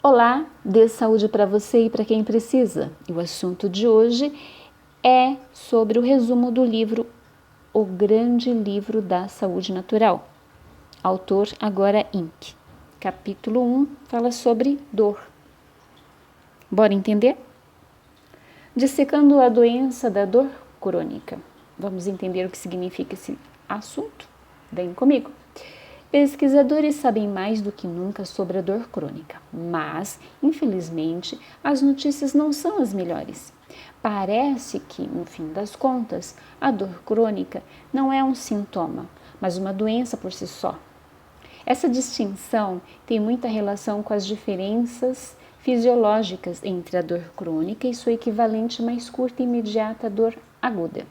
Olá, dê saúde para você e para quem precisa. E o assunto de hoje é sobre o resumo do livro O Grande Livro da Saúde Natural. Autor Agora Inc. Capítulo 1 fala sobre dor. Bora entender? Dissecando a doença da dor crônica. Vamos entender o que significa esse assunto? Vem comigo. Pesquisadores sabem mais do que nunca sobre a dor crônica, mas, infelizmente, as notícias não são as melhores. Parece que, no fim das contas, a dor crônica não é um sintoma, mas uma doença por si só. Essa distinção tem muita relação com as diferenças fisiológicas entre a dor crônica e sua equivalente mais curta e imediata dor aguda.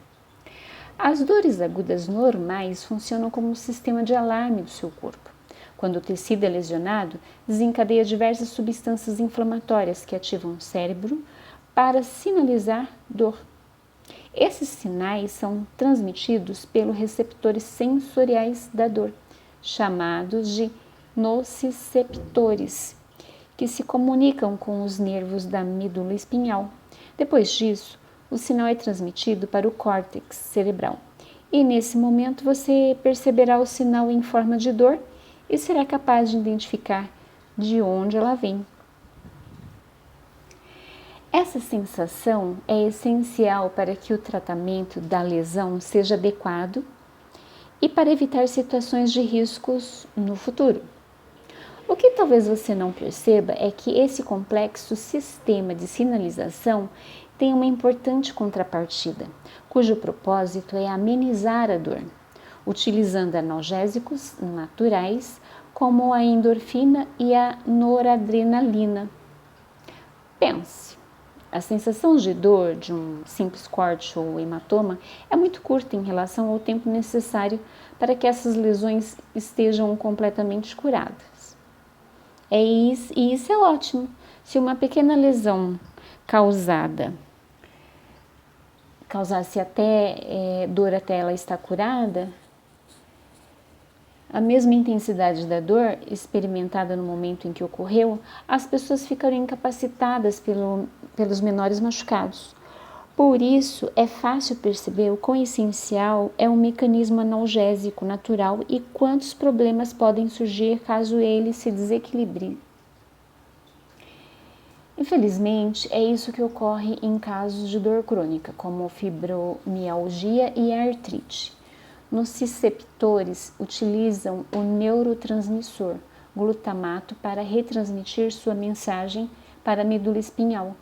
As dores agudas normais funcionam como um sistema de alarme do seu corpo. Quando o tecido é lesionado, desencadeia diversas substâncias inflamatórias que ativam o cérebro para sinalizar dor. Esses sinais são transmitidos pelos receptores sensoriais da dor, chamados de nociceptores, que se comunicam com os nervos da medula espinhal. Depois disso, o sinal é transmitido para o córtex cerebral. E nesse momento você perceberá o sinal em forma de dor e será capaz de identificar de onde ela vem. Essa sensação é essencial para que o tratamento da lesão seja adequado e para evitar situações de riscos no futuro. O que talvez você não perceba é que esse complexo sistema de sinalização tem uma importante contrapartida, cujo propósito é amenizar a dor, utilizando analgésicos naturais como a endorfina e a noradrenalina. Pense, a sensação de dor de um simples corte ou hematoma é muito curta em relação ao tempo necessário para que essas lesões estejam completamente curadas. E isso é ótimo. Se uma pequena lesão causasse até dor até ela estar curada, a mesma intensidade da dor experimentada no momento em que ocorreu, as pessoas ficariam incapacitadas pelos menores machucados. Por isso, é fácil perceber o quão essencial é um mecanismo analgésico natural e quantos problemas podem surgir caso ele se desequilibre. Infelizmente, é isso que ocorre em casos de dor crônica, como fibromialgia e artrite. Nociceptores utilizam o neurotransmissor glutamato para retransmitir sua mensagem para a medula espinhal.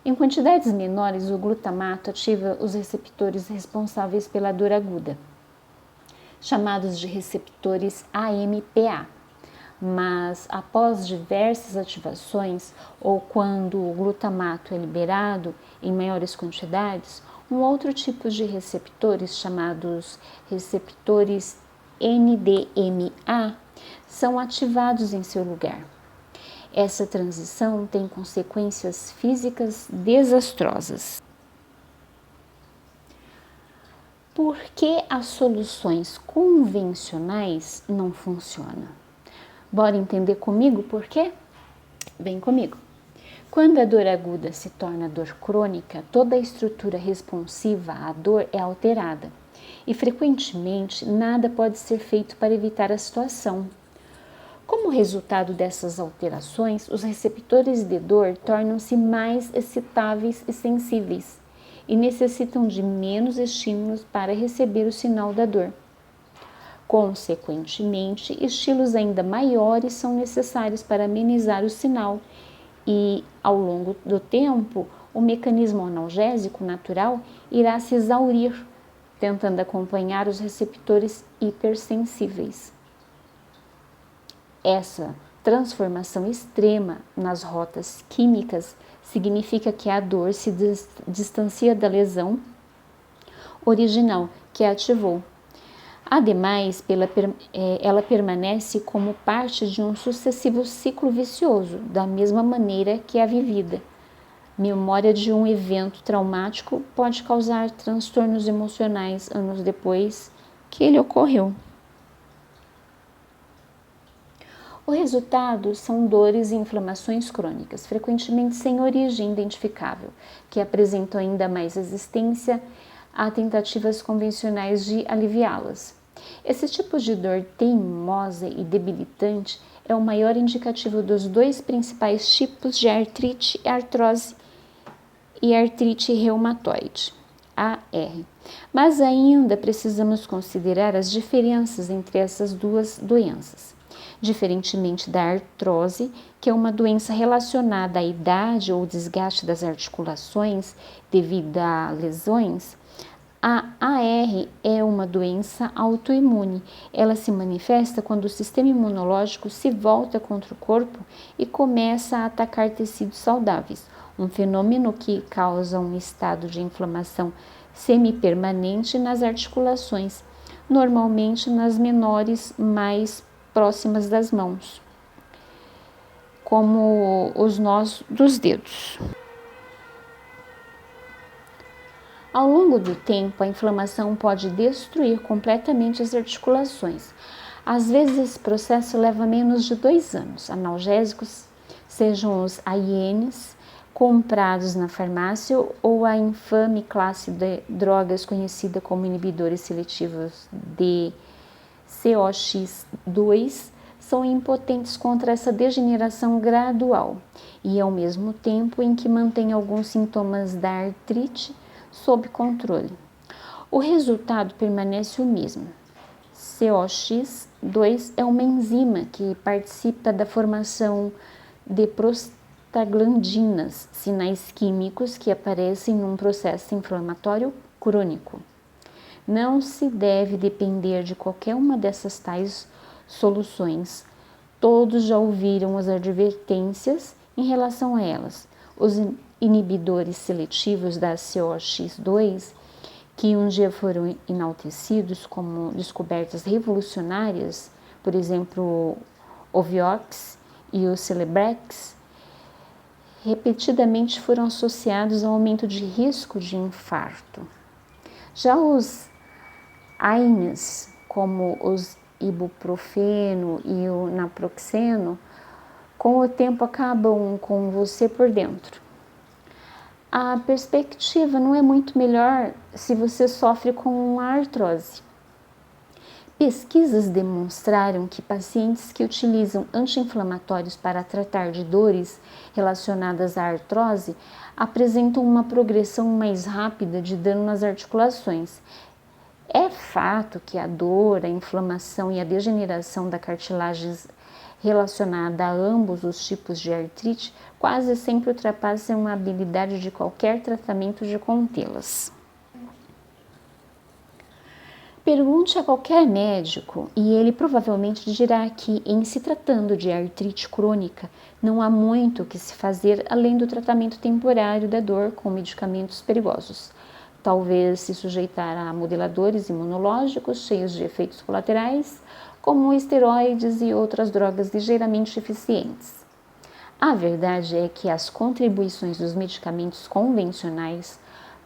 Em quantidades menores, o glutamato ativa os receptores responsáveis pela dor aguda, chamados de receptores AMPA. Mas após diversas ativações ou quando o glutamato é liberado em maiores quantidades, um outro tipo de receptores, chamados receptores NDMA, são ativados em seu lugar. Essa transição tem consequências físicas desastrosas. Por que as soluções convencionais não funcionam? Bora entender comigo por quê? Vem comigo. Quando a dor aguda se torna dor crônica, toda a estrutura responsiva à dor é alterada e, frequentemente, nada pode ser feito para evitar a situação. Como resultado dessas alterações, os receptores de dor tornam-se mais excitáveis e sensíveis e necessitam de menos estímulos para receber o sinal da dor. Consequentemente, estímulos ainda maiores são necessários para amenizar o sinal e, ao longo do tempo, o mecanismo analgésico natural irá se exaurir, tentando acompanhar os receptores hipersensíveis. Essa transformação extrema nas rotas químicas significa que a dor se distancia da lesão original que a ativou. Ademais, ela permanece como parte de um sucessivo ciclo vicioso, da mesma maneira que é vivida. Memória de um evento traumático pode causar transtornos emocionais anos depois que ele ocorreu. O resultado são dores e inflamações crônicas, frequentemente sem origem identificável, que apresentam ainda mais resistência a tentativas convencionais de aliviá-las. Esse tipo de dor teimosa e debilitante é o maior indicativo dos dois principais tipos de artrite e artrose e artrite reumatoide, AR. Mas ainda precisamos considerar as diferenças entre essas duas doenças. Diferentemente da artrose, que é uma doença relacionada à idade ou desgaste das articulações devido a lesões, a AR é uma doença autoimune. Ela se manifesta quando o sistema imunológico se volta contra o corpo e começa a atacar tecidos saudáveis, um fenômeno que causa um estado de inflamação semipermanente nas articulações, normalmente nas menores mais próximas das mãos, como os nós dos dedos. Ao longo do tempo, a inflamação pode destruir completamente as articulações. Às vezes, esse processo leva menos de 2 anos. Analgésicos, sejam os AINs, comprados na farmácia ou a infame classe de drogas conhecida como inibidores seletivos de COX-2, são impotentes contra essa degeneração gradual e, ao mesmo tempo em que mantém alguns sintomas da artrite sob controle. O resultado permanece o mesmo. COX-2 é uma enzima que participa da formação de prostaglandinas, sinais químicos que aparecem num processo inflamatório crônico. Não se deve depender de qualquer uma dessas tais soluções. Todos já ouviram as advertências em relação a elas. Os inibidores seletivos da COX-2, que um dia foram enaltecidos como descobertas revolucionárias, por exemplo, o Vioxx e o Celebrex, repetidamente foram associados ao aumento de risco de infarto. Já os AINES, como os ibuprofeno e o naproxeno, com o tempo acabam com você por dentro. A perspectiva não é muito melhor se você sofre com a artrose. Pesquisas demonstraram que pacientes que utilizam anti-inflamatórios para tratar de dores relacionadas à artrose apresentam uma progressão mais rápida de dano nas articulações. É fato que a dor, a inflamação e a degeneração da cartilagem relacionada a ambos os tipos de artrite quase sempre ultrapassam a habilidade de qualquer tratamento de contê-las. Pergunte a qualquer médico e ele provavelmente dirá que, em se tratando de artrite crônica, não há muito o que se fazer além do tratamento temporário da dor com medicamentos perigosos. Talvez se sujeitar a moduladores imunológicos cheios de efeitos colaterais, como esteroides e outras drogas ligeiramente eficientes. A verdade é que as contribuições dos medicamentos convencionais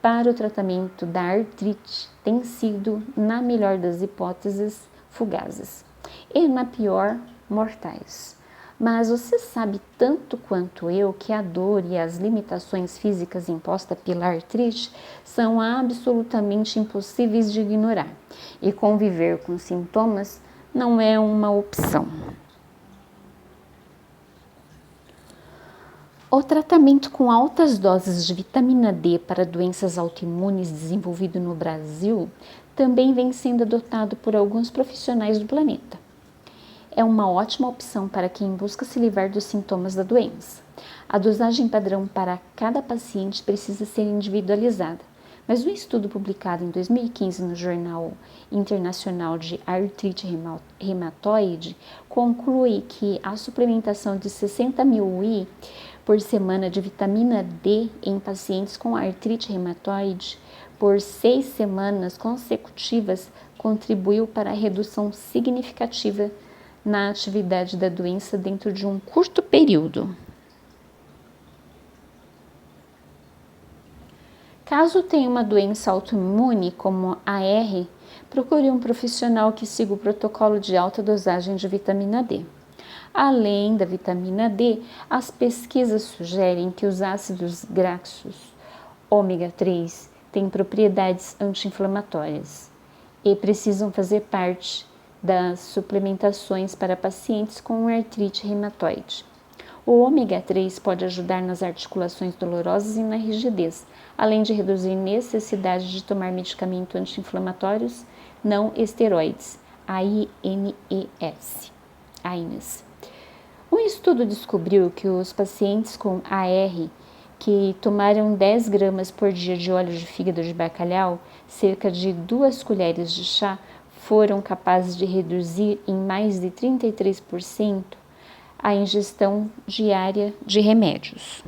para o tratamento da artrite têm sido, na melhor das hipóteses, fugazes e, na pior, mortais. Mas você sabe tanto quanto eu que a dor e as limitações físicas impostas pela artrite são absolutamente impossíveis de ignorar, e conviver com sintomas não é uma opção. O tratamento com altas doses de vitamina D para doenças autoimunes desenvolvido no Brasil também vem sendo adotado por alguns profissionais do planeta. É uma ótima opção para quem busca se livrar dos sintomas da doença. A dosagem padrão para cada paciente precisa ser individualizada, mas um estudo publicado em 2015 no Jornal Internacional de Artrite Reumatoide conclui que a suplementação de 60 mil UI por semana de vitamina D em pacientes com artrite reumatoide por 6 semanas consecutivas contribuiu para a redução significativa na atividade da doença dentro de um curto período. Caso tenha uma doença autoimune como AR, procure um profissional que siga o protocolo de alta dosagem de vitamina D. Além da vitamina D, as pesquisas sugerem que os ácidos graxos ômega 3 têm propriedades anti-inflamatórias e precisam fazer parte das suplementações para pacientes com artrite reumatoide. O ômega 3 pode ajudar nas articulações dolorosas e na rigidez, além de reduzir necessidade de tomar medicamentos anti-inflamatórios não esteroides, AINES. Um estudo descobriu que os pacientes com AR que tomaram 10 gramas por dia de óleo de fígado de bacalhau, cerca de 2 colheres de chá, foram capazes de reduzir em mais de 33% a ingestão diária de remédios.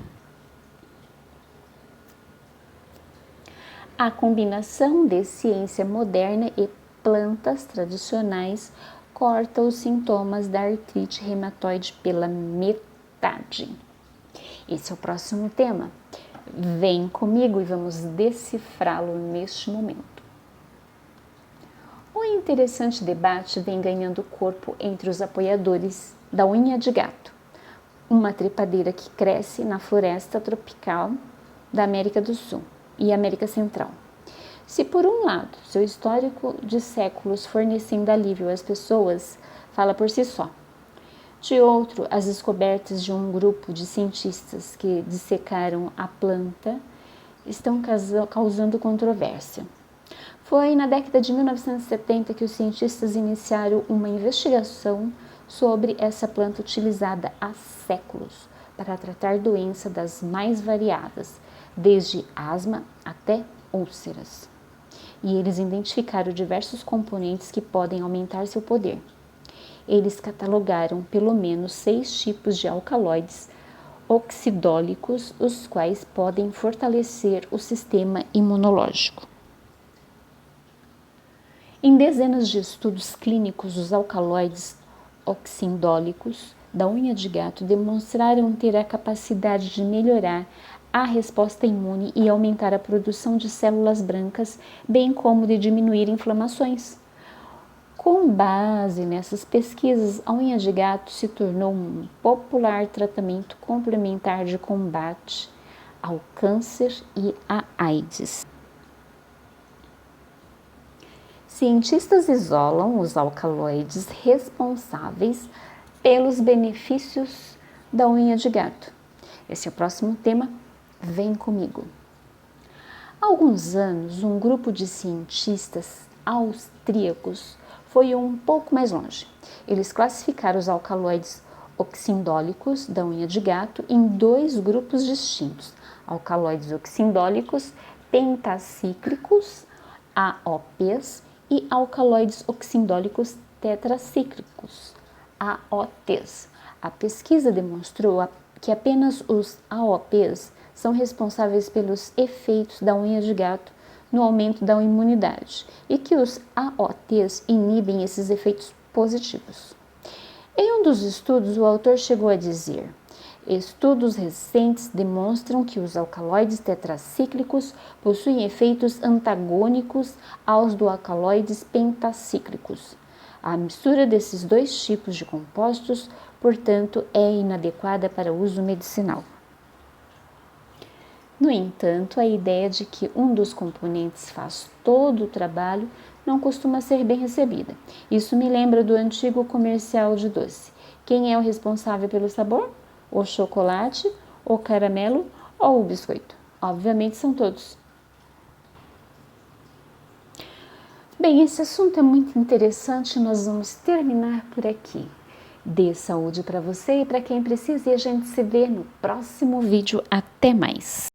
A combinação de ciência moderna e plantas tradicionais corta os sintomas da artrite reumatoide pela metade. Esse é o próximo tema. Vem comigo e vamos decifrá-lo neste momento. Um interessante debate vem ganhando corpo entre os apoiadores da unha de gato, uma trepadeira que cresce na floresta tropical da América do Sul e América Central. Se por um lado, seu histórico de séculos fornecendo alívio às pessoas, fala por si só. De outro, as descobertas de um grupo de cientistas que dissecaram a planta estão causando controvérsia. Foi na década de 1970 que os cientistas iniciaram uma investigação sobre essa planta utilizada há séculos para tratar doenças das mais variadas, desde asma até úlceras. E eles identificaram diversos componentes que podem aumentar seu poder. Eles catalogaram pelo menos 6 tipos de alcaloides oxidólicos, os quais podem fortalecer o sistema imunológico. Em dezenas de estudos clínicos, os alcaloides oxindólicos da unha de gato demonstraram ter a capacidade de melhorar a resposta imune e aumentar a produção de células brancas, bem como de diminuir inflamações. Com base nessas pesquisas, a unha de gato se tornou um popular tratamento complementar de combate ao câncer e à AIDS. Cientistas isolam os alcaloides responsáveis pelos benefícios da unha de gato. Esse é o próximo tema. Vem comigo. Há alguns anos, um grupo de cientistas austríacos foi um pouco mais longe. Eles classificaram os alcaloides oxindólicos da unha de gato em 2 grupos distintos: alcaloides oxindólicos pentacíclicos, AOPs, e alcaloides oxindólicos tetracíclicos, AOTs. A pesquisa demonstrou que apenas os AOPs são responsáveis pelos efeitos da unha de gato no aumento da imunidade e que os AOTs inibem esses efeitos positivos. Em um dos estudos, o autor chegou a dizer: estudos recentes demonstram que os alcaloides tetracíclicos possuem efeitos antagônicos aos dos alcaloides pentacíclicos. A mistura desses 2 tipos de compostos, portanto, é inadequada para uso medicinal. No entanto, a ideia de que um dos componentes faz todo o trabalho não costuma ser bem recebida. Isso me lembra do antigo comercial de doce. Quem é o responsável pelo sabor? O chocolate, o caramelo ou o biscoito? Obviamente são todos. Bem, esse assunto é muito interessante, nós vamos terminar por aqui. Dê saúde para você e para quem precisa e a gente se vê no próximo vídeo. Até mais!